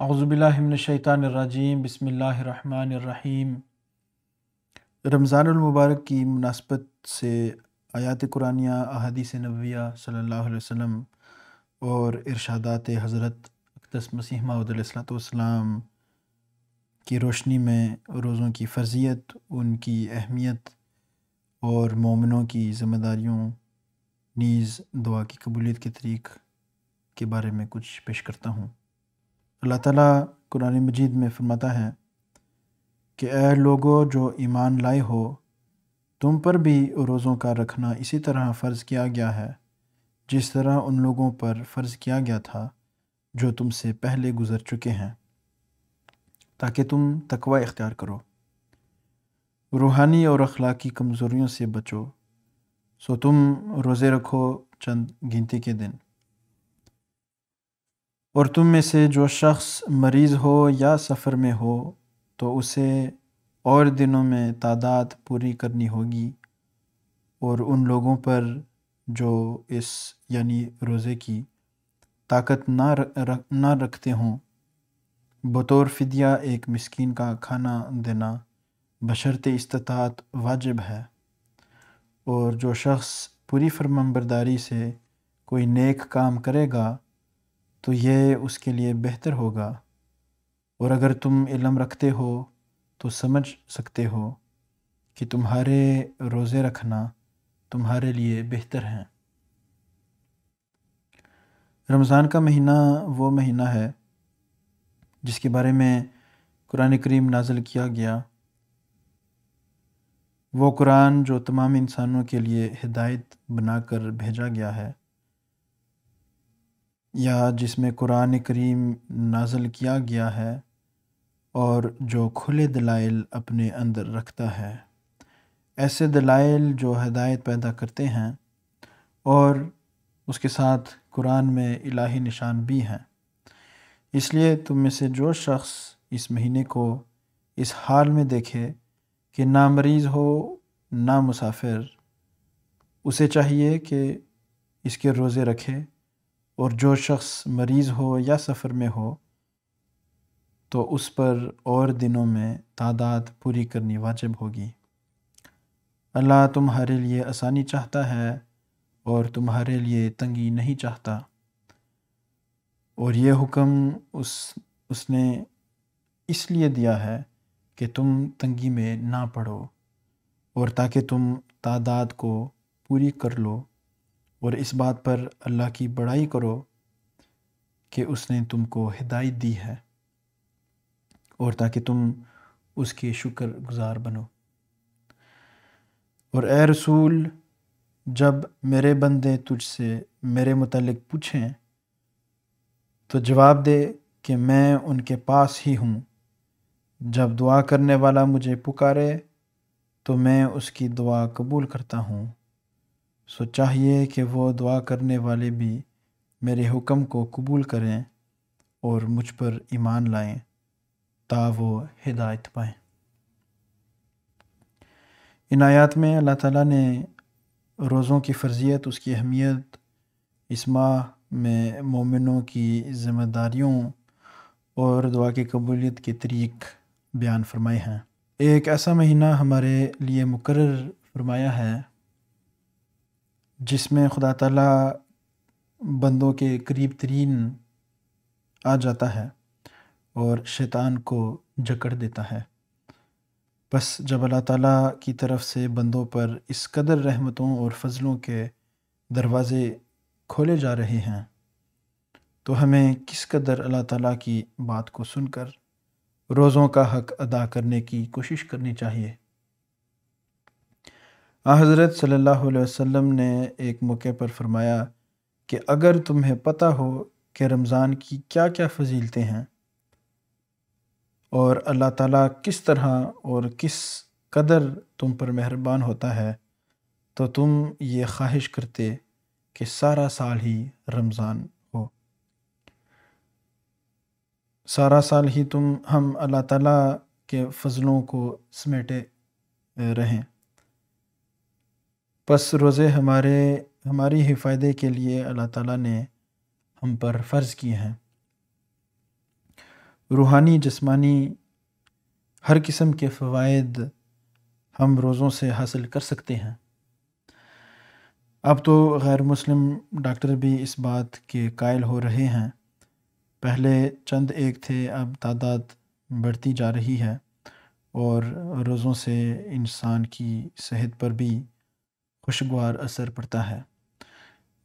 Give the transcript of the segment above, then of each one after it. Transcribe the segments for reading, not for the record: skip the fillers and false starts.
اعوذ باللہ من الشیطان الرجیم، بسم اللہ الرحمن الرحیم۔ رمضان المبارک کی مناسبت سے آیات قرآنیہ، احادیث نبویہ صلی اللہ علیہ وسلم اور ارشادات حضرت اقدس مسیح موعود علیہ الصلوۃ والسلام کی روشنی میں روزوں کی فرضیت، ان کی اہمیت اور مومنوں کی ذمہ داریوں نیز دعا کی قبولیت کے طریق کے بارے میں کچھ پیش کرتا ہوں۔ اللہ تعالیٰ قرآن مجید میں فرماتا ہے کہ اے لوگو جو ایمان لائے ہو، تم پر بھی روزوں کا رکھنا اسی طرح فرض کیا گیا ہے جس طرح ان لوگوں پر فرض کیا گیا تھا جو تم سے پہلے گزر چکے ہیں، تاکہ تم تقوی اختیار کرو، روحانی اور اخلاقی کمزوریوں سے بچو۔ سو تم روزے رکھو چند گنتی کے دن، اور تم میں سے جو شخص مریض ہو یا سفر میں ہو تو اسے اور دنوں میں تعداد پوری کرنی ہوگی، اور ان لوگوں پر جو اس یعنی روزے کی طاقت نہ رکھتے ہوں، بطور فدیہ ایک مسکین کا کھانا دینا بشرط استطاعت واجب ہے۔ اور جو شخص پوری فرمانبرداری سے کوئی نیک کام کرے گا تو یہ اس کے لیے بہتر ہوگا، اور اگر تم علم رکھتے ہو تو سمجھ سکتے ہو کہ تمہارے روزے رکھنا تمہارے لیے بہتر ہیں۔ رمضان کا مہینہ وہ مہینہ ہے جس کے بارے میں قرآن کریم نازل کیا گیا، وہ قرآن جو تمام انسانوں کے لیے ہدایت بنا کر بھیجا گیا ہے، یا جس میں قرآن کریم نازل کیا گیا ہے اور جو کھلے دلائل اپنے اندر رکھتا ہے، ایسے دلائل جو ہدایت پیدا کرتے ہیں، اور اس کے ساتھ قرآن میں الہی نشان بھی ہیں۔ اس لیے تم میں سے جو شخص اس مہینے کو اس حال میں دیکھے کہ نہ مریض ہو نہ مسافر، اسے چاہیے کہ اس کے روزے رکھے، اور جو شخص مریض ہو یا سفر میں ہو تو اس پر اور دنوں میں تعداد پوری کرنی واجب ہوگی۔ اللہ تمہارے لیے آسانی چاہتا ہے اور تمہارے لیے تنگی نہیں چاہتا، اور یہ حکم اس نے اس لیے دیا ہے کہ تم تنگی میں نہ پڑو، اور تاکہ تم تعداد کو پوری کر لو، اور اس بات پر اللہ کی بڑائی کرو کہ اس نے تم کو ہدایت دی ہے، اور تاکہ تم اس کے شکر گزار بنو۔ اور اے رسول، جب میرے بندے تجھ سے میرے متعلق پوچھیں تو جواب دے کہ میں ان کے پاس ہی ہوں۔ جب دعا کرنے والا مجھے پکارے تو میں اس کی دعا قبول کرتا ہوں۔ سو چاہیے کہ وہ دعا کرنے والے بھی میرے حکم کو قبول کریں اور مجھ پر ایمان لائیں تا وہ ہدایت پائیں۔ ان آیات میں اللہ تعالیٰ نے روزوں کی فرضیت، اس کی اہمیت، اس ماہ میں مومنوں کی ذمہ داریوں اور دعا کی قبولیت کے طریق بیان فرمائے ہیں۔ ایک ایسا مہینہ ہمارے لیے مقرر فرمایا ہے جس میں خدا تعالیٰ بندوں کے قریب ترین آ جاتا ہے اور شیطان کو جکڑ دیتا ہے۔ بس جب اللہ تعالیٰ کی طرف سے بندوں پر اس قدر رحمتوں اور فضلوں کے دروازے کھولے جا رہے ہیں تو ہمیں کس قدر اللہ تعالیٰ کی بات کو سن کر روزوں کا حق ادا کرنے کی کوشش کرنی چاہیے۔ حضرت صلی اللہ علیہ وسلم نے ایک موقع پر فرمایا کہ اگر تمہیں پتہ ہو کہ رمضان کی کیا کیا فضیلتیں ہیں اور اللہ تعالیٰ کس طرح اور کس قدر تم پر مہربان ہوتا ہے تو تم یہ خواہش کرتے کہ سارا سال ہی رمضان ہو، سارا سال ہی ہم اللہ تعالیٰ کے فضلوں کو سمیٹے رہیں۔ پس روزے ہماری ہی فائدے کے لیے اللہ تعالیٰ نے ہم پر فرض کیے ہیں۔ روحانی جسمانی ہر قسم کے فوائد ہم روزوں سے حاصل کر سکتے ہیں۔ اب تو غیر مسلم ڈاکٹر بھی اس بات کے قائل ہو رہے ہیں، پہلے چند ایک تھے، اب تعداد بڑھتی جا رہی ہے، اور روزوں سے انسان کی صحت پر بھی خوشگوار اثر پڑتا ہے۔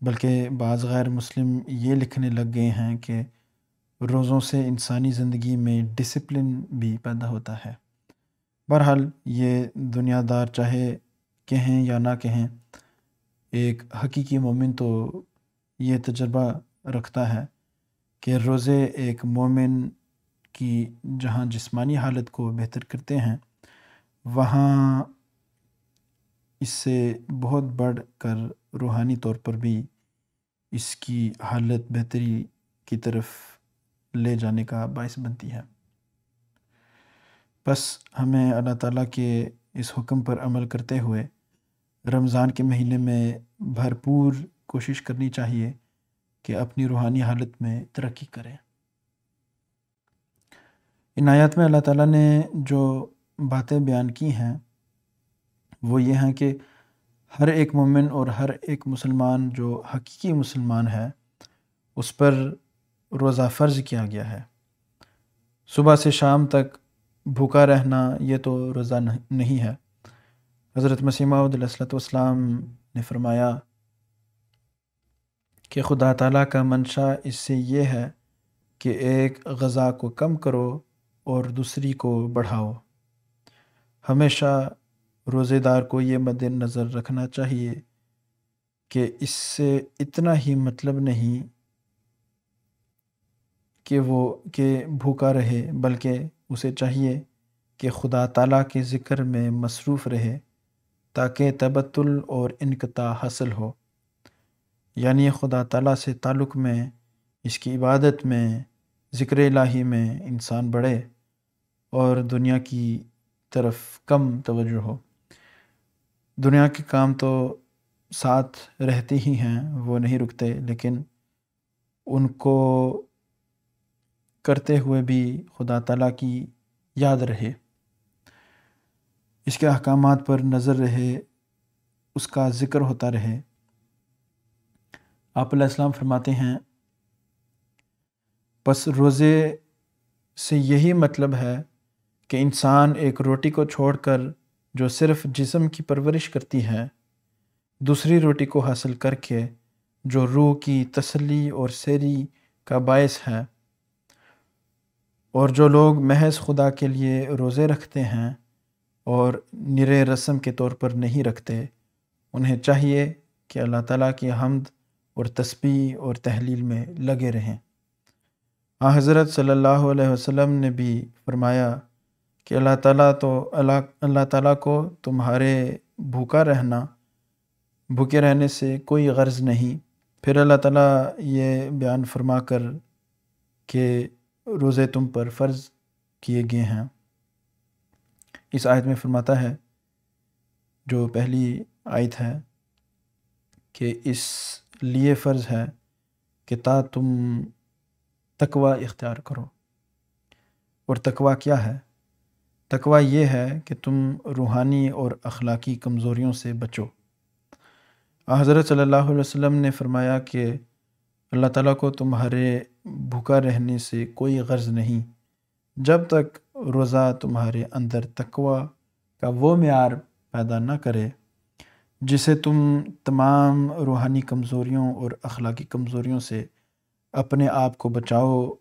بلکہ بعض غیر مسلم یہ لکھنے لگ گئے ہیں کہ روزوں سے انسانی زندگی میں ڈسپلن بھی پیدا ہوتا ہے۔ بہرحال یہ دنیا دار چاہے کہیں یا نہ کہیں، ایک حقیقی مومن تو یہ تجربہ رکھتا ہے کہ روزے ایک مومن کی جہاں جسمانی حالت کو بہتر کرتے ہیں، وہاں اس سے بہت بڑھ کر روحانی طور پر بھی اس کی حالت بہتری کی طرف لے جانے کا باعث بنتی ہے۔ بس ہمیں اللہ تعالیٰ کے اس حکم پر عمل کرتے ہوئے رمضان کے مہینے میں بھرپور کوشش کرنی چاہیے کہ اپنی روحانی حالت میں ترقی کریں۔ ان آیات میں اللہ تعالیٰ نے جو باتیں بیان کی ہیں وہ یہ ہیں کہ ہر ایک مومن اور ہر ایک مسلمان جو حقیقی مسلمان ہے اس پر روزہ فرض کیا گیا ہے۔ صبح سے شام تک بھوکا رہنا یہ تو روزہ نہیں ہے۔ حضرت مسیح موعود علیہ الصلوۃ والسلام نے فرمایا کہ خدا تعالیٰ کا منشا اس سے یہ ہے کہ ایک غذا کو کم کرو اور دوسری کو بڑھاؤ۔ ہمیشہ روزے دار کو یہ مد نظر رکھنا چاہیے کہ اس سے اتنا ہی مطلب نہیں کہ بھوکا رہے، بلکہ اسے چاہیے کہ خدا تعالیٰ کے ذکر میں مصروف رہے تاکہ تبتل اور انقطاع حاصل ہو، یعنی خدا تعالیٰ سے تعلق میں، اس کی عبادت میں، ذکر الہی میں انسان بڑھے اور دنیا کی طرف کم توجہ ہو۔ دنیا کے کام تو ساتھ رہتے ہی ہیں، وہ نہیں رکتے، لیکن ان کو کرتے ہوئے بھی خدا تعالیٰ کی یاد رہے، اس کے احکامات پر نظر رہے، اس کا ذکر ہوتا رہے۔ آپ علیہ السلام فرماتے ہیں، بس روزے سے یہی مطلب ہے کہ انسان ایک روٹی کو چھوڑ کر جو صرف جسم کی پرورش کرتی ہے، دوسری روٹی کو حاصل کر کے جو روح کی تسلی اور سیری کا باعث ہے، اور جو لوگ محض خدا کے لیے روزے رکھتے ہیں اور نرے رسم کے طور پر نہیں رکھتے، انہیں چاہیے کہ اللہ تعالیٰ کی حمد اور تسبیح اور تحلیل میں لگے رہیں۔ حضرت صلی اللہ علیہ وسلم نے بھی فرمایا کہ اللہ تعالیٰ کو تمہارے بھوکے رہنے سے کوئی غرض نہیں۔ پھر اللہ تعالیٰ یہ بیان فرما کر کہ روزے تم پر فرض کیے گئے ہیں، اس آیت میں فرماتا ہے، جو پہلی آیت ہے، کہ اس لیے فرض ہے کہ تم تقوی اختیار کرو۔ اور تقوی کیا ہے؟ تقوی یہ ہے کہ تم روحانی اور اخلاقی کمزوریوں سے بچو۔ حضرت صلی اللہ علیہ وسلم نے فرمایا کہ اللہ تعالیٰ کو تمہارے بھوکا رہنے سے کوئی غرض نہیں جب تک روزہ تمہارے اندر تقوی کا وہ معیار پیدا نہ کرے جسے تم تمام روحانی کمزوریوں اور اخلاقی کمزوریوں سے اپنے آپ کو بچاؤ۔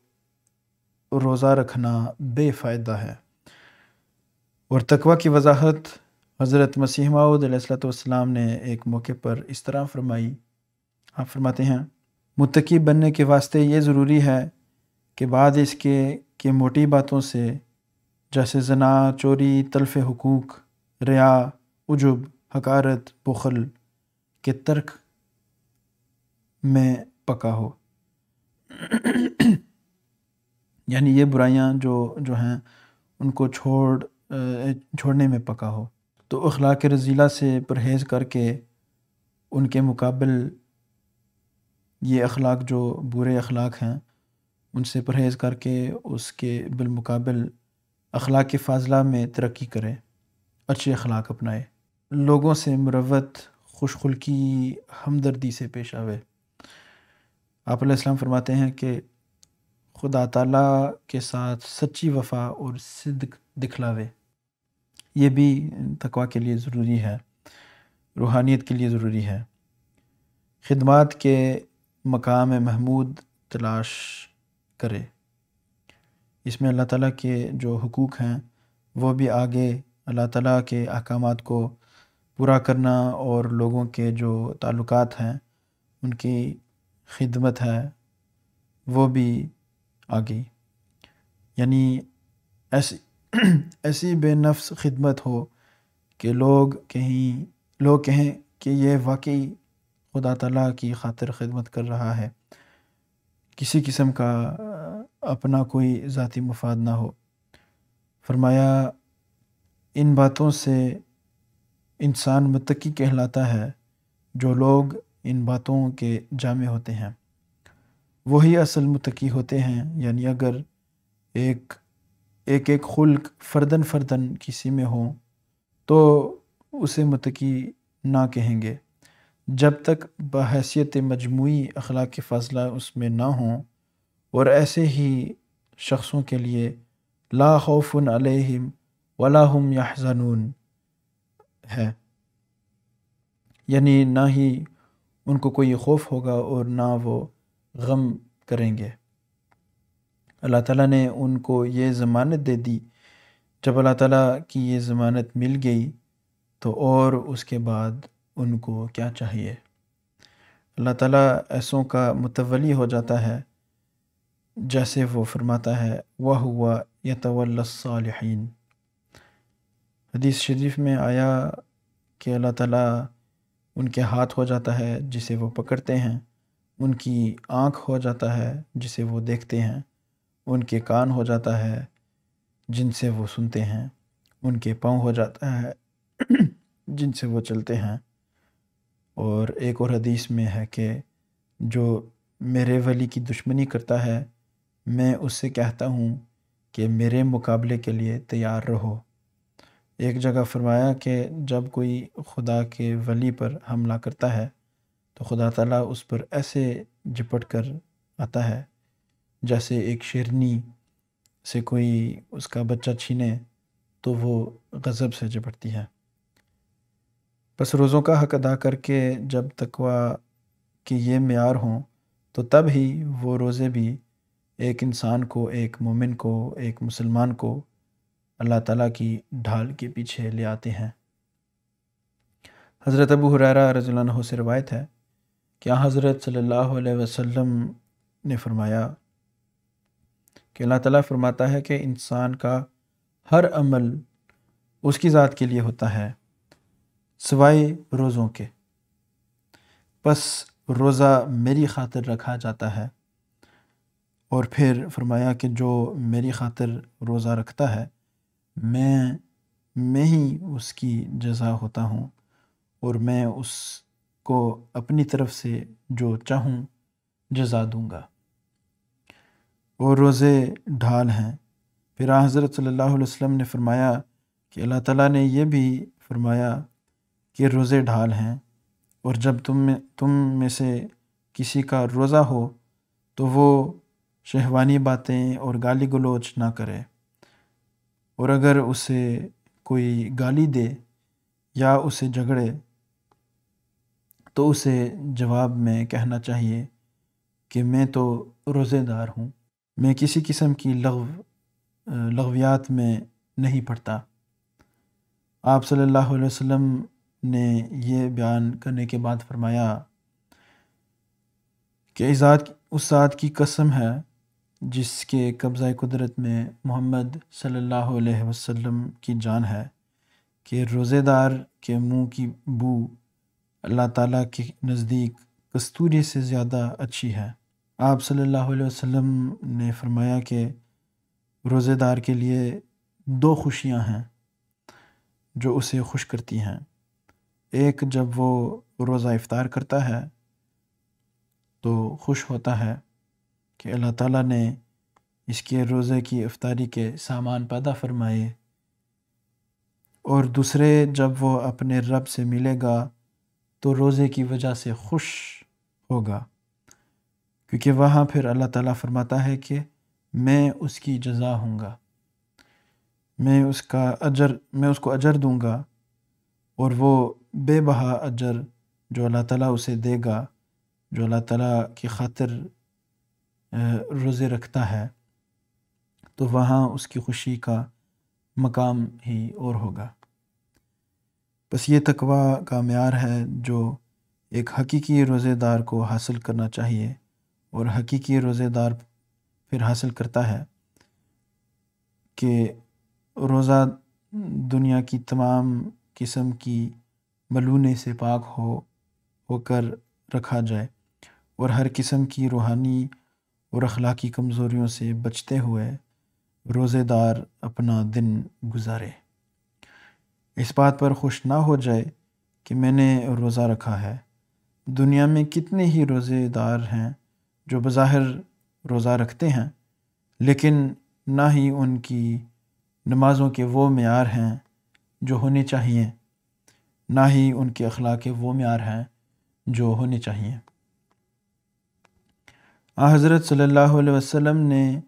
روزہ رکھنا بے فائدہ ہے۔ اور تقوی کی وضاحت حضرت مسیح موعود علیہ الصلوۃ والسلام نے ایک موقع پر اس طرح فرمائی۔ آپ فرماتے ہیں، متقی بننے کے واسطے یہ ضروری ہے کہ بعد اس کے کہ موٹی باتوں سے جیسے زنا، چوری، تلف حقوق، ریا، عجب، حقارت، بخل کے ترک میں پکا ہو، یعنی یہ برائیاں جو ہیں ان کو چھوڑنے میں پکا ہو۔ تو اخلاق رذیلہ سے پرہیز کر کے ان کے مقابل یہ اخلاق جو برے اخلاق ہیں ان سے پرہیز کر کے اس کے بالمقابل اخلاق فاضلہ میں ترقی کرے، اچھے اخلاق اپنائے، لوگوں سے مروت، خوش خلقی، ہمدردی سے پیش آوے۔ آپ علیہ السلام فرماتے ہیں کہ خدا تعالیٰ کے ساتھ سچی وفا اور صدق دکھلاوے، یہ بھی تقویٰ کے لیے ضروری ہے، روحانیت کے لیے ضروری ہے۔ خدمات کے مقام محمود تلاش کرے، اس میں اللہ تعالیٰ کے جو حقوق ہیں وہ بھی آگے، اللہ تعالیٰ کے احکامات کو پورا کرنا اور لوگوں کے جو تعلقات ہیں ان کی خدمت ہے وہ بھی آگے، یعنی ایسی ایسی بے نفس خدمت ہو کہ لوگ کہیں کہ یہ واقعی خدا تعالیٰ کی خاطر خدمت کر رہا ہے، کسی قسم کا اپنا کوئی ذاتی مفاد نہ ہو۔ فرمایا ان باتوں سے انسان متقی کہلاتا ہے، جو لوگ ان باتوں کے جامع ہوتے ہیں وہی اصل متقی ہوتے ہیں، یعنی اگر ایک خلق فردن کسی میں ہوں تو اسے متقی نہ کہیں گے، جب تک بحیثیت مجموعی اخلاق فاضلہ اس میں نہ ہوں، اور ایسے ہی شخصوں کے لیے لا خوف علیہم ولا هم یحزنون ہے، یعنی نہ ہی ان کو کوئی خوف ہوگا اور نہ وہ غم کریں گے۔ اللہ تعالیٰ نے ان کو یہ ضمانت دے دی، جب اللہ تعالیٰ کی یہ ضمانت مل گئی تو اور اس کے بعد ان کو کیا چاہیے۔ اللہ تعالیٰ ایسوں کا متولی ہو جاتا ہے، جیسے وہ فرماتا ہے وَهُوَ يَتَوَلَّى الصَّالِحِينَ۔ حدیث شریف میں آیا کہ اللہ تعالیٰ ان کے ہاتھ ہو جاتا ہے جسے وہ پکڑتے ہیں، ان کی آنکھ ہو جاتا ہے جسے وہ دیکھتے ہیں، ان کے کان ہو جاتا ہے جن سے وہ سنتے ہیں، ان کے پاؤں ہو جاتا ہے جن سے وہ چلتے ہیں۔ اور ایک اور حدیث میں ہے کہ جو میرے ولی کی دشمنی کرتا ہے میں اس سے کہتا ہوں کہ میرے مقابلے کے لیے تیار رہو۔ ایک جگہ فرمایا کہ جب کوئی خدا کے ولی پر حملہ کرتا ہے تو خدا تعالیٰ اس پر ایسے جپٹ کر آتا ہے جیسے ایک شیرنی سے کوئی اس کا بچہ چھینے تو وہ غضب سے جپٹتی ہے۔ بس روزوں کا حق ادا کر کے جب تقویٰ کے یہ معیار ہوں تو تب ہی وہ روزے بھی ایک انسان کو، ایک مومن کو، ایک مسلمان کو اللہ تعالیٰ کی ڈھال کے پیچھے لے آتے ہیں۔ حضرت ابو ہریرہ رضی اللہ عنہ سے روایت ہے کہ حضرت صلی اللہ علیہ وسلم نے فرمایا کہ اللہ تعالیٰ فرماتا ہے کہ انسان کا ہر عمل اس کی ذات کے لیے ہوتا ہے سوائے روزوں کے، پس روزہ میری خاطر رکھا جاتا ہے۔ اور پھر فرمایا کہ جو میری خاطر روزہ رکھتا ہے میں ہی اس کی جزا ہوتا ہوں، اور میں اس کو اپنی طرف سے جو چاہوں جزا دوں گا۔ اور روزے ڈھال ہیں۔ پھر حضرت صلی اللہ علیہ وسلم نے فرمایا کہ اللہ تعالیٰ نے یہ بھی فرمایا کہ روزے ڈھال ہیں، اور جب تم میں سے کسی کا روزہ ہو تو وہ شہوانی باتیں اور گالی گلوچ نہ کرے، اور اگر اسے کوئی گالی دے یا اسے جھگڑے تو اسے جواب میں کہنا چاہیے کہ میں تو روزے دار ہوں، میں کسی قسم کی لغویات میں نہیں پڑتا۔ آپ صلی اللہ علیہ وسلم نے یہ بیان کرنے کے بعد فرمایا کہ اس ذات کی قسم ہے جس کے قبضہ قدرت میں محمد صلی اللہ علیہ وسلم کی جان ہے، کہ روزے دار کے منہ کی بو اللہ تعالیٰ کے نزدیک کستوری سے زیادہ اچھی ہے۔ آپ صلی اللہ علیہ وسلم نے فرمایا کہ روزے دار کے لیے 2 خوشیاں ہیں جو اسے خوش کرتی ہیں، ایک جب وہ روزہ افطار کرتا ہے تو خوش ہوتا ہے، کہ اللہ تعالیٰ نے اس کے روزے کی افطاری کے سامان پیدا فرمائے، اور دوسرے جب وہ اپنے رب سے ملے گا تو روزے کی وجہ سے خوش ہوگا، کیونکہ وہاں پھر اللہ تعالیٰ فرماتا ہے کہ میں اس کی جزا ہوں گا، میں اس کو اجر دوں گا، اور وہ بے بہا اجر جو اللہ تعالیٰ اسے دے گا، جو اللہ تعالیٰ کی خاطر روزے رکھتا ہے، تو وہاں اس کی خوشی کا مقام ہی اور ہوگا۔ بس یہ تقویٰ کا معیار ہے جو ایک حقیقی روزے دار کو حاصل کرنا چاہیے، اور حقیقی روزے دار پھر حاصل کرتا ہے کہ روزہ دنیا کی تمام قسم کی ملونے سے پاک ہو کر رکھا جائے، اور ہر قسم کی روحانی اور اخلاقی کمزوریوں سے بچتے ہوئے روزے دار اپنا دن گزارے، اس بات پر خوش نہ ہو جائے کہ میں نے روزہ رکھا ہے۔ دنیا میں کتنے ہی روزے دار ہیں جو بظاہر روزہ رکھتے ہیں، لیکن نہ ہی ان کی نمازوں کے وہ معیار ہیں جو ہونے چاہیے، نہ ہی ان کے اخلاق کے وہ معیار ہیں جو ہونے چاہیے۔ حضرت صلی اللہ علیہ وسلم نے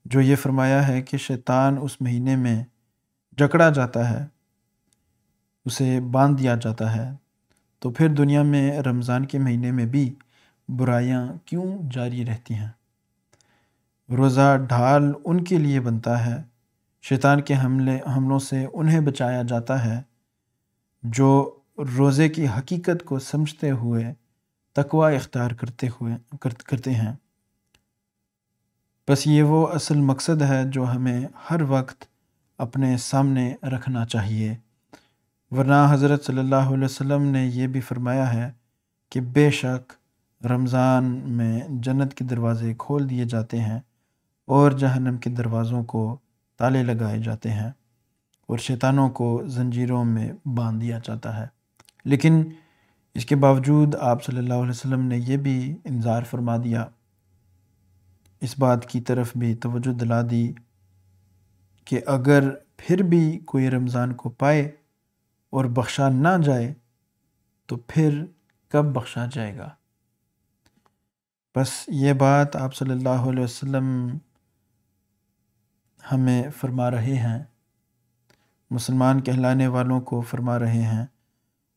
جو یہ فرمایا ہے کہ شیطان اس مہینے میں جکڑا جاتا ہے، اسے باندھ دیا جاتا ہے، تو پھر دنیا میں رمضان کے مہینے میں بھی برائیاں کیوں جاری رہتی ہیں؟ روزہ ڈھال ان کے لیے بنتا ہے، شیطان کے حملوں سے انہیں بچایا جاتا ہے جو روزے کی حقیقت کو سمجھتے ہوئے تقویٰ اختیار کرتے ہیں۔ بس یہ وہ اصل مقصد ہے جو ہمیں ہر وقت اپنے سامنے رکھنا چاہیے، ورنہ حضرت صلی اللہ علیہ وسلم نے یہ بھی فرمایا ہے کہ بے شک رمضان میں جنت کے دروازے کھول دیے جاتے ہیں اور جہنم کے دروازوں کو تالے لگائے جاتے ہیں، اور شیطانوں کو زنجیروں میں باندھ دیا جاتا ہے۔ لیکن اس کے باوجود آپ صلی اللہ علیہ وسلم نے یہ بھی انذار فرما دیا، اس بات کی طرف بھی توجہ دلا دی کہ اگر پھر بھی کوئی رمضان کو پائے اور بخشا نہ جائے تو پھر کب بخشا جائے گا؟ بس یہ بات آپ صلی اللہ علیہ وسلم ہمیں فرما رہے ہیں، مسلمان کہلانے والوں کو فرما رہے ہیں،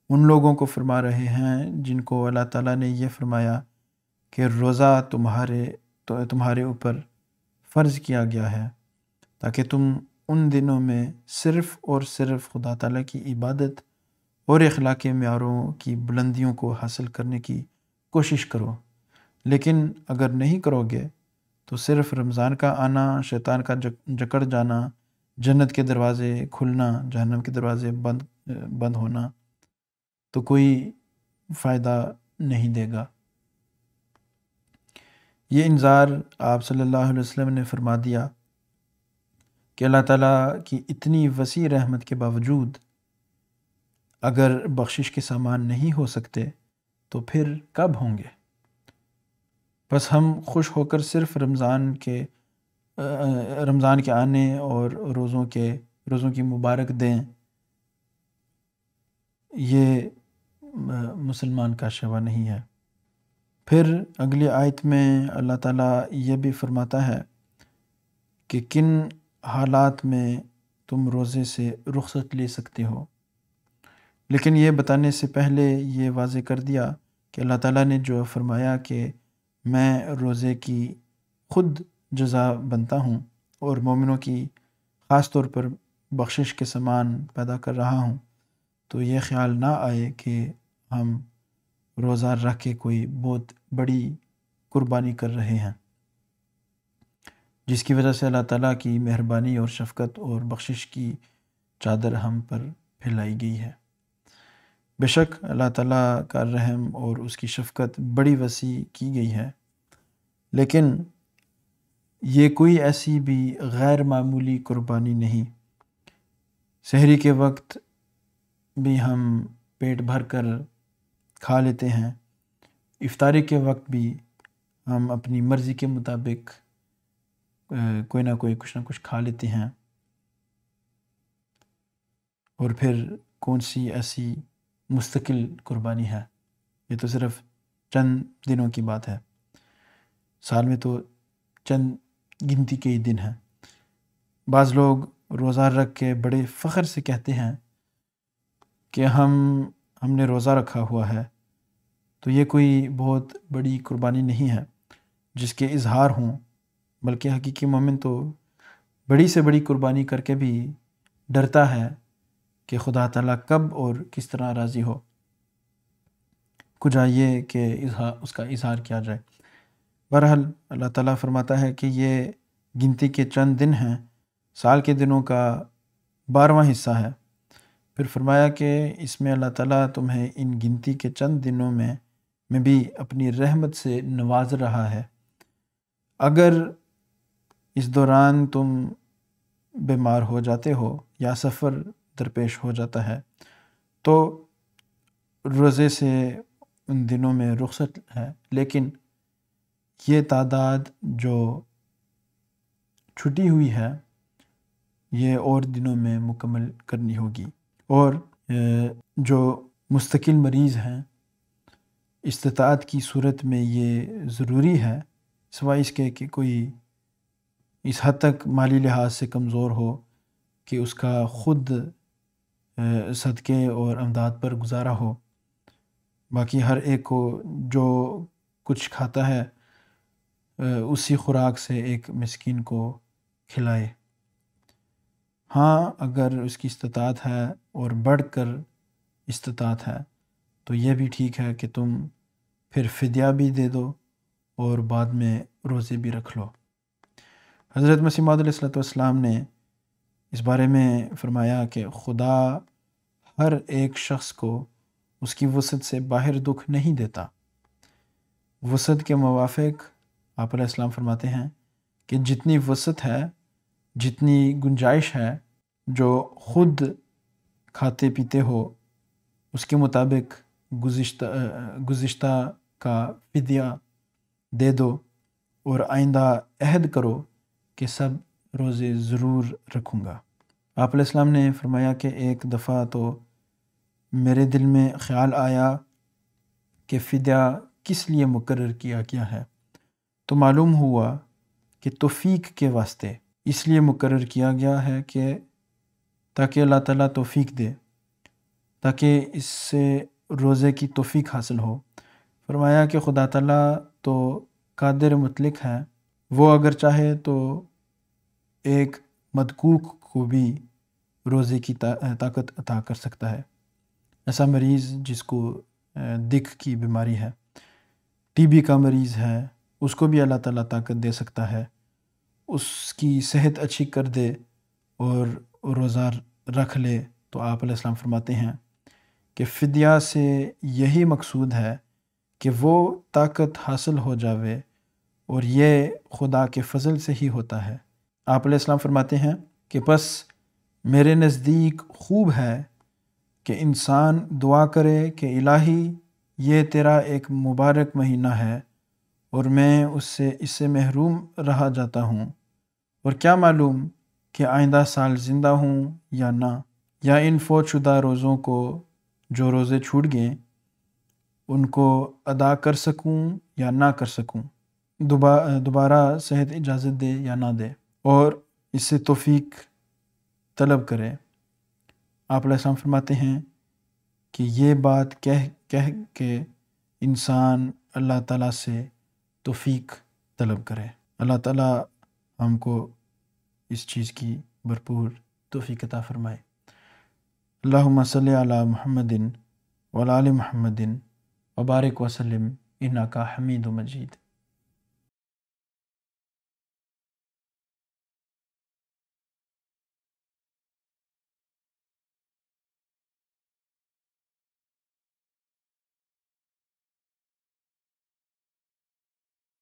ان لوگوں کو فرما رہے ہیں جن کو اللہ تعالیٰ نے یہ فرمایا کہ روزہ تمہارے اوپر فرض کیا گیا ہے تاکہ تم ان دنوں میں صرف اور صرف خدا تعالیٰ کی عبادت اور اخلاقی معیاروں کی بلندیوں کو حاصل کرنے کی کوشش کرو۔ لیکن اگر نہیں کرو گے تو صرف رمضان کا آنا، شیطان کا جکڑ جانا، جنت کے دروازے کھلنا، جہنم کے دروازے بند ہونا تو کوئی فائدہ نہیں دے گا۔ یہ انذار آپ صلی اللہ علیہ وسلم نے فرما دیا کہ اللہ تعالیٰ کی اتنی وسیع رحمت کے باوجود اگر بخشش کے سامان نہیں ہو سکتے تو پھر کب ہوں گے؟ بس ہم خوش ہو کر صرف رمضان کے آنے اور روزوں کی مبارک دیں، یہ مسلمان کا شیوا نہیں ہے۔ پھر اگلی آیت میں اللہ تعالیٰ یہ بھی فرماتا ہے کہ کن حالات میں تم روزے سے رخصت لے سکتے ہو، لیکن یہ بتانے سے پہلے یہ واضح کر دیا کہ اللہ تعالیٰ نے جو فرمایا کہ میں روزے کی خود جزا بنتا ہوں اور مومنوں کی خاص طور پر بخشش کے سامان پیدا کر رہا ہوں، تو یہ خیال نہ آئے کہ ہم روزہ رکھ کے کوئی بہت بڑی قربانی کر رہے ہیں، جس کی وجہ سے اللہ تعالیٰ کی مہربانی اور شفقت اور بخشش کی چادر ہم پر پھیلائی گئی ہے۔ بے شک اللہ تعالیٰ کا رحم اور اس کی شفقت بڑی وسیع کی گئی ہے، لیکن یہ کوئی ایسی بھی غیر معمولی قربانی نہیں۔ سحری کے وقت بھی ہم پیٹ بھر کر کھا لیتے ہیں، افطاری کے وقت بھی ہم اپنی مرضی کے مطابق کوئی نہ کوئی کچھ نہ کچھ کھا لیتے ہیں، اور پھر کون سی ایسی مستقل قربانی ہے؟ یہ تو صرف چند دنوں کی بات ہے، سال میں تو چند گنتی کے ہی دن ہیں۔ بعض لوگ روزہ رکھ کے بڑے فخر سے کہتے ہیں کہ ہم نے روزہ رکھا ہوا ہے، تو یہ کوئی بہت بڑی قربانی نہیں ہے جس کے اظہار ہوں، بلکہ حقیقی مومن تو بڑی سے بڑی قربانی کر کے بھی ڈرتا ہے کہ خدا تعالیٰ کب اور کس طرح راضی ہو، کچھ آئیے کہ اس کا اظہار کیا جائے۔ بہرحال اللہ تعالیٰ فرماتا ہے کہ یہ گنتی کے چند دن ہیں، سال کے دنوں کا 12واں حصہ ہے۔ پھر فرمایا کہ اس میں اللہ تعالیٰ تمہیں ان گنتی کے چند دنوں میں بھی اپنی رحمت سے نواز رہا ہے۔ اگر اس دوران تم بیمار ہو جاتے ہو یا سفر درپیش ہو جاتا ہے تو روزے سے ان دنوں میں رخصت ہے، لیکن یہ تعداد جو چھٹی ہوئی ہے یہ اور دنوں میں مکمل کرنی ہوگی۔ اور جو مستقل مریض ہیں استطاعت کی صورت میں یہ ضروری ہے، سوائے اس کے کہ کوئی اس حد تک مالی لحاظ سے کمزور ہو کہ اس کا خود صدقے اور امداد پر گزارا ہو، باقی ہر ایک کو جو کچھ کھاتا ہے اسی خوراک سے ایک مسکین کو کھلائے۔ ہاں اگر اس کی استطاعت ہے اور بڑھ کر استطاعت ہے تو یہ بھی ٹھیک ہے کہ تم پھر فدیہ بھی دے دو اور بعد میں روزے بھی رکھ لو۔ حضرت مسیح موعود علیہ السلام نے اس بارے میں فرمایا کہ خدا ہر ایک شخص کو اس کی وسعت سے باہر دکھ نہیں دیتا۔ وسعت کے موافق آپ علیہ السلام فرماتے ہیں کہ جتنی وسعت ہے، جتنی گنجائش ہے، جو خود کھاتے پیتے ہو اس کے مطابق گزشتہ کا فدیہ دے دو، اور آئندہ عہد کرو کہ سب روزے ضرور رکھوں گا۔ آپ علیہ السلام نے فرمایا کہ ایک دفعہ تو میرے دل میں خیال آیا کہ فدیہ کس لیے مقرر کیا گیا ہے، تو معلوم ہوا کہ توفیق کے واسطے اس لیے مقرر کیا گیا ہے کہ تاکہ اللہ تعالیٰ توفیق دے، تاکہ اس سے روزے کی توفیق حاصل ہو۔ فرمایا کہ خدا تعالیٰ تو قادر مطلق ہے، وہ اگر چاہے تو ایک مدکوک کو بھی روزے کی طاقت عطا کر سکتا ہے۔ ایسا مریض جس کو دکھ کی بیماری ہے، ٹی بی کا مریض ہے، اس کو بھی اللہ تعالیٰ طاقت دے سکتا ہے، اس کی صحت اچھی کر دے اور روزہ رکھ لے، تو آپ علیہ السلام فرماتے ہیں کہ فدیہ سے یہی مقصود ہے کہ وہ طاقت حاصل ہو جاوے، اور یہ خدا کے فضل سے ہی ہوتا ہے۔ آپ علیہ السلام فرماتے ہیں کہ بس میرے نزدیک خوب ہے کہ انسان دعا کرے کہ الہی یہ تیرا ایک مبارک مہینہ ہے اور میں اس سے محروم رہا جاتا ہوں، اور کیا معلوم کہ آئندہ سال زندہ ہوں یا نہ، یا ان فوت شدہ روزوں کو جو روزے چھوٹ گئے ان کو ادا کر سکوں یا نہ کر سکوں، دوبارہ صحت اجازت دے یا نہ دے، اور اس سے توفیق طلب کرے۔ آپ علیہ السلام فرماتے ہیں کہ یہ بات کہہ کے انسان اللہ تعالیٰ سے توفیق طلب کرے۔ اللہ تعالیٰ ہم کو اس چیز کی بھرپور توفیق عطا فرمائے۔ اللہم صلی علی محمد وعلی آل محمد وبارک وسلم انکا حمید مجید۔